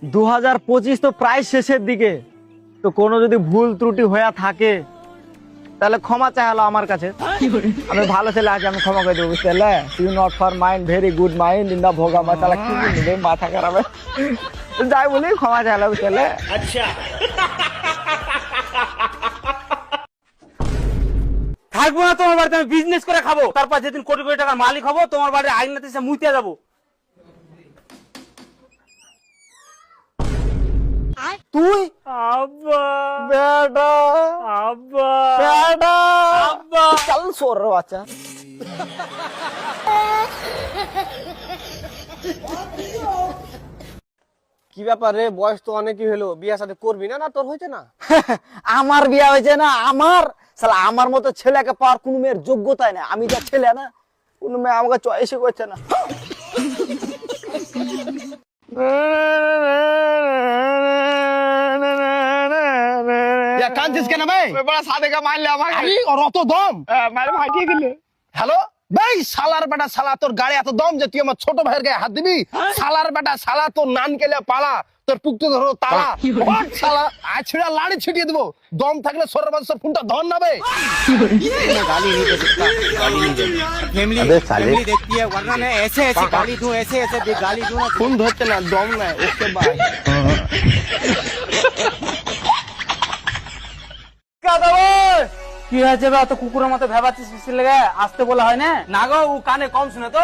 2025 তো প্রায় শেষের দিকে, তো কোনো যদি ভুল ত্রুটি হয়ে থাকে তাহলে ক্ষমা চাইলো আমার কাছে। আমি ভালো ছেলে আছি, আমি ক্ষমা করে দেবো, বুঝতে পারলে? You not for mind very good mind in the ভোগা মশালা, কি বলবে মাথা খারাপ যাই বলি, ক্ষমা চাইলো, বুঝতে পারলে? আচ্ছা থাকবো না তোমার বাড়িতে, আমি বিজনেস করে খাবো, তারপর যেদিন কোটি কোটি টাকার মালিক হবো তোমার বাড়ির আইনাতে এসে মুইতে যাবো। তুই আব্বা বেটা আব্বা বেটা আব্বা চল সর বাচ্চা। কি ব্যাপার রে, বয়স তো অনেকই হলো, বিয়ে সাথে করবি না? না তোর হয়েছে না? আমার বিয়া হয়েছে না? আমার মতো ছেলেকে পাওয়ার কোন মেয়ের যোগ্যতাই না। আমি যা ছেলে না, কোন মেয়ে আমাকে চয়েসই করছে না। কাঁদছিস কেন ভাই? বড় সাদেকা মারলে আমাকে, আরে ওর অত দম? মারে ফাটিয়ে দিলে। হ্যালো ভাই, শালার বেটা শালা, তোর গাড়ি এত দম যে তুই আমার ছোট ভাইয়ের গায়ে হাত দিবি? শালার বেটা শালা, তোর নান কেলে পালা, তোর পুক্ত ধরো তালা, ওঠ শালা, আজ ছিড়া লাড়ি ছিটিয়ে দেবো। দম থাকলে সরের মাঝে ফোনটা ধর না বে। गाली नहीं दे सकता, गाली नहीं दे। फैमिली फैमिली देखती है, वरना मैं ऐसे ऐसे गाली दूं, ऐसे ऐसे गाली दूं ना। ফোন ধরছে না, দম নাই, ওকে বাই। কি হয়েছে বা, তো কুকুরের মতো ভেবাচ্ছিস কিসের লেগে? আসতে বলা হয় না? না গো, ও কানে কম শুনে তো,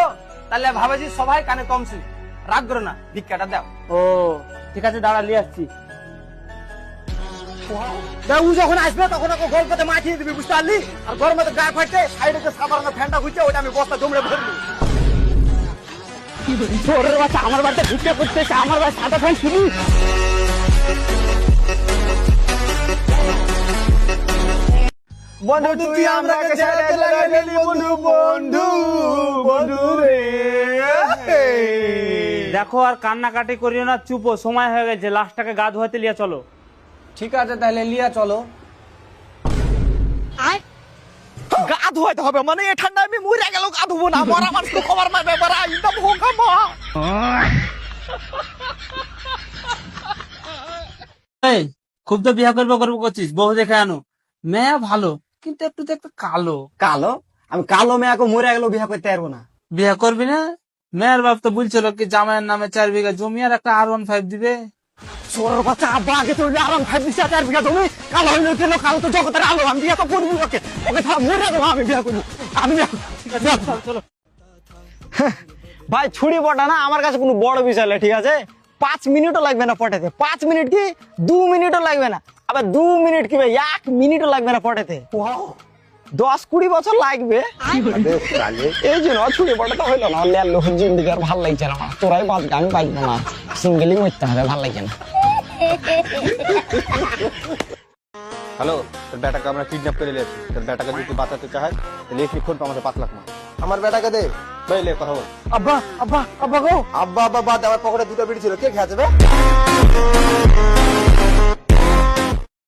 তাহলে ভাবেছি সবাই কানে কম শুনে। রাগ করো না, ভিক্ষাটা দাও। ও ঠিক আছে, দাঁড়া নিয়ে আসছি। ও যখন আসবে তখন ওকে গল্পতে মাখিয়ে দিবি, বুঝতে পারলি? আর গরমে তো গায়ে ফাটতে সাইডে যে সাধারণ ফ্যানটা ঘুরছে, ওটা আমি বস্তা জমড়ে ভরলি। তোরের বাচ্চা আমার বাড়িতে ঢুকে পড়তেছে, আমার বাড়ি সাদা ফ্যান শুনি। বন্ধু তুই আমাকে ছেড়ে চলে গেলি, বন্ধু বন্ধু বন্ধু রে। দেখো আর কান্নাকাটি করিও না, চুপো, সময় হয়ে গেছে, লাশটাকে গা ধোয়াতে লিয়ে চলো। ঠিক আছে তাহলে লিয়া চলো। গা ধোয়াতে হবে মানে? এ ঠান্ডা আমি মরে গেল গা ধুবো না? মরা মানুষ তো খবর নাই ব্যাপার, আইন্দা ভোগা মা। এই খুব তো বিয়ে করবো করবো করছিস, বউ দেখে আনো। মেয়ে ভালো, কিন্তু একটু তো একটু কালো। কালো? আমি কালো মেয়েকে মরে গেল বিয়ে করতে পারবো না। বিয়ে করবি না? মেয়ের বাপ তো বলছিল কি জামাইয়ের নামে 4 বিঘা জমি আর একটা R15 দিবে। সোর বাচ্চা, আব্বা আগে তো আরাম খাই দিচ্ছে 4 বিঘা জমি। কালো হইলো কেন? কালো তো জগতের আলো। আমি বিয়ে তো করবো ওকে, ওকে ছাড়া মরে যাবো। আমি বিয়ে করবো, আমি বিয়ে করবো। ঠিক আছে, চলো চলো। ভাই ছুরি পটা না আমার কাছে কোনো বড় বিষয় না, ঠিক আছে? 5 মিনিটও লাগবে না পটাতে। 5 মিনিট কি 2 মিনিটও লাগবে না। আবার 2 মিনিট কি ভাই 1 মিনিটও লাগবে না পটাতে। 10-20 বছর লাগবে। এই জন্য ছুরি পটাতে হইলো না। লেলো জিন্দিগি আর ভাল লাগছে না। তোরাই বাদ, আমি বাঁচবো না, সিঙ্গেলই মরতে হবে, ভাল লাগছে না। হ্যালো, তোর বেটাকে আমরা কিডন্যাপ করে নিয়েছি। তোর বেটাকে যদি বাঁচাতে চায় তাহলে এসে ফোন আমাদের 5 লাখ না। আমার বেটাকে দে ভাই, লে কথা বল। আব্বা আব্বা আব্বা গো, আব্বা আব্বা বাদ, আমার পকেটে 2টা বিড়ি ছিল, কে খেয়ে যাবে?